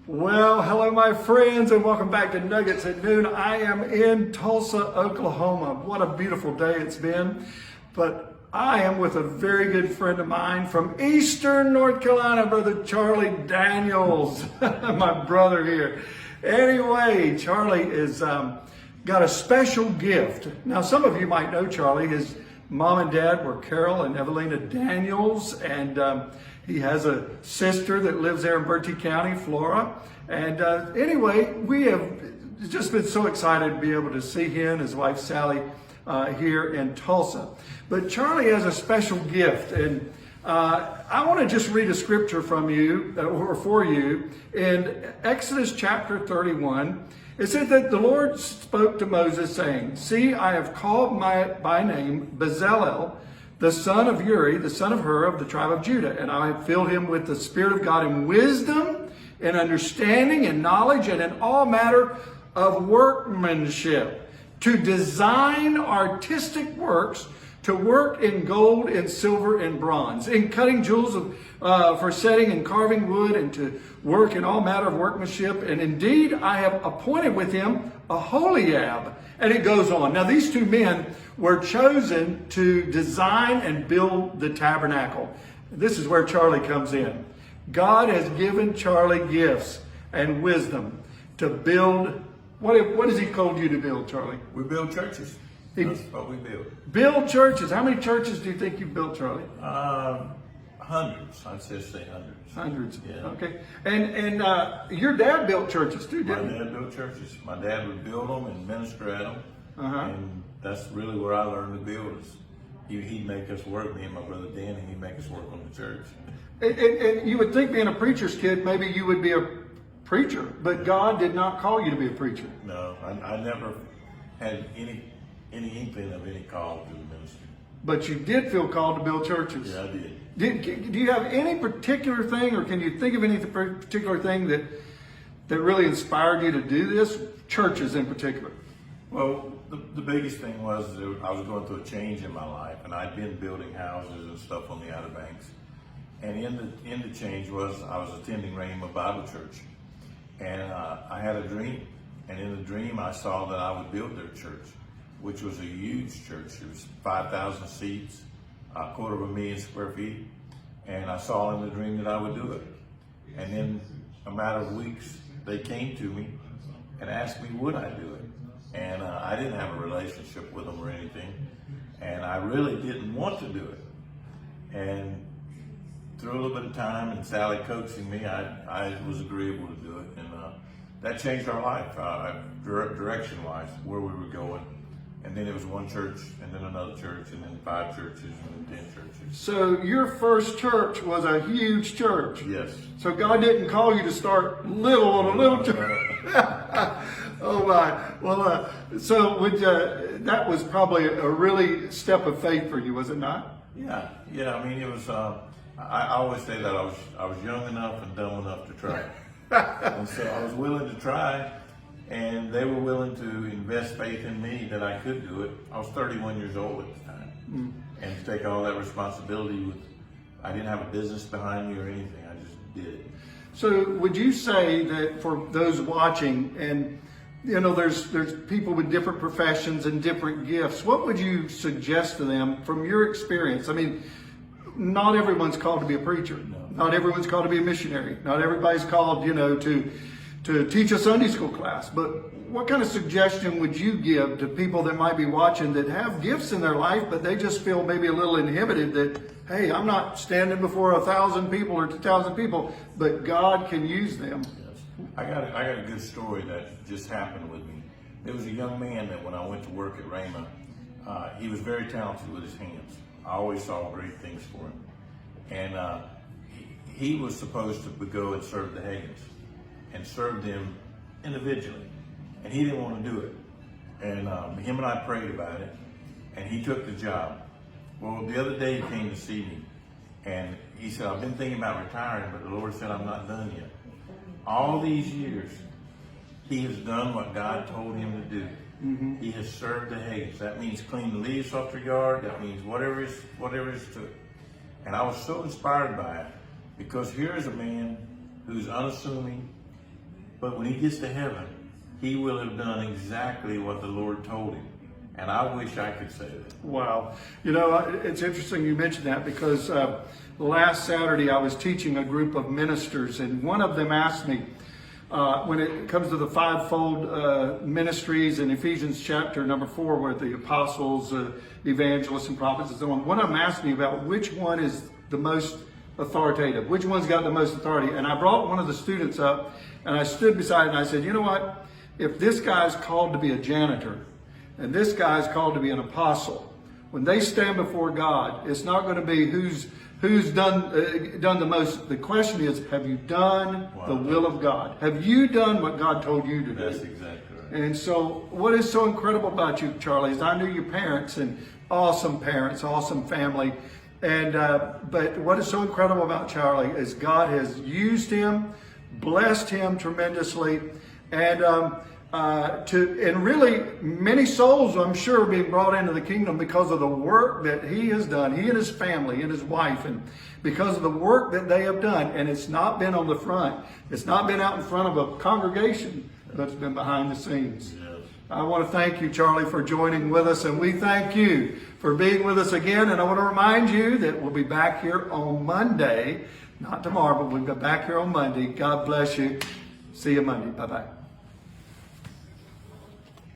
Well, hello, my friends, and welcome back to Nuggets at Noon. I am in Tulsa, Oklahoma. What a beautiful day it's been. But I am with a very good friend of mine from Eastern North Carolina, Brother Charlie Daniels, my brother here. Anyway, Charlie is got a special gift. Now, some of you might know Charlie. His mom and dad were Carol and Evelina Daniels, and he has a sister that lives there in Bertie County, Florida. And anyway, we have just been so excited to be able to see him and his wife Sally here in Tulsa. But Charlie has a special gift, and I want to just read a scripture from you, or for you, in Exodus chapter 31. It said that the Lord spoke to Moses saying, "See, I have called by name Bezalel, the son of Uri, the son of Hur, of the tribe of Judah, and I have filled him with the Spirit of God in wisdom, in understanding, in knowledge, and in all matter of workmanship, to design artistic works, to work in gold and silver and bronze, in cutting jewels for setting and carving wood, and to work in all matter of workmanship. And indeed, I have appointed with him Aholiab." And it goes on. Now, these two men were chosen to design and build the tabernacle. This is where Charlie comes in. God has given Charlie gifts and wisdom to build. What has he called you to build, Charlie? We build churches. That's what we build. Build churches. How many churches do you think you've built, Charlie? Hundreds. I'd just say hundreds. Hundreds. Yeah. Okay. And your dad built churches too, My didn't he? dad built churches. My dad would build them and minister at them. Uh-huh. And that's really where I learned to build. He'd make us work, me and my brother Danny, he'd make us work on the church. And you would think, being a preacher's kid, maybe you would be a preacher, but God did not call you to be a preacher. No, I never had any inkling of any call to the ministry. But you did feel called to build churches. Yeah, I did. Do you have any particular thing, or can you think of any particular thing that really inspired you to do this? Churches in particular. Well, the biggest thing was that I was going through a change in my life, and I'd been building houses and stuff on the Outer Banks. And in the change was I was attending Rhema Bible Church, and I had a dream. And in the dream, I saw that I would build their church, which was a huge church. It was 5,000 seats, 250,000 square feet. And I saw in the dream that I would do it. And in a matter of weeks, they came to me and asked me, would I do it? And I didn't have a relationship with them or anything. And I really didn't want to do it. And through a little bit of time and Sally coaching me, I was agreeable to do it. And that changed our life, direction-wise, where we were going. And then it was one church, and then another church, and then 5 churches, and then 10 churches. So your first church was a huge church. Yes. So God didn't call you to start little on a little church. Oh my. Well, so that was probably a really step of faith for you, was it not? Yeah. I mean, it was. I always say that I was young enough and dumb enough to try, and so I was willing to try. And they were willing to invest faith in me that I could do it. I was 31 years old at the time. And to take all that responsibility I didn't have a business behind me or anything. I just did it. So would you say that for those watching, and there's people with different professions and different gifts, what would you suggest to them from your experience? I mean, not everyone's called to be a preacher. No. Not everyone's called to be a missionary. Not everybody's called, to teach a Sunday school class. But what kind of suggestion would you give to people that might be watching that have gifts in their life, but they just feel maybe a little inhibited that, hey, I'm not standing before 1,000 people or 2,000 people, but God can use them? Yes. I got a good story that just happened with me. There was a young man that when I went to work at Rhema, he was very talented with his hands. I always saw great things for him. And he was supposed to go and serve the Hagans, and served them individually. And he didn't want to do it. And him and I prayed about it, and he took the job. Well, the other day he came to see me, and he said, I've been thinking about retiring, but the Lord said I'm not done yet. All these years, he has done what God told him to do. Mm-hmm. He has served the Hagans. That means clean the leaves off their yard. That means whatever is to it. And I was so inspired by it, because here is a man who's unassuming. But when he gets to heaven, he will have done exactly what the Lord told him. And I wish I could say that. Wow. You know, it's interesting you mentioned that because last Saturday I was teaching a group of ministers, and one of them asked me, when it comes to the fivefold ministries in Ephesians chapter number 4, where the apostles, evangelists, and prophets and so on, one of them asked me about which one is the most authoritative, which one's got the most authority. And I brought one of the students up, and I stood beside it, and I said, you know what? If this guy's called to be a janitor, and this guy's called to be an apostle, when they stand before God, it's not going to be who's done the most. The question is, have you done the will of God? Have you done what God told you to do? That's exactly right. And so what is so incredible about you, Charlie, is I knew your parents, and awesome parents, awesome family. And but what is so incredible about Charlie is God has used him, blessed him tremendously, and and really many souls, I'm sure, are being brought into the kingdom because of the work that he has done, he and his family and his wife, and because of the work that they have done. And it's not been on the front. It's not been out in front of a congregation, but it's been behind the scenes. Yes. I want to thank you, Charlie, for joining with us, and we thank you for being with us again. And I want to remind you that we'll be back here on Monday, not tomorrow, but we'll be back here on Monday. God bless you. See you Monday. Bye-bye.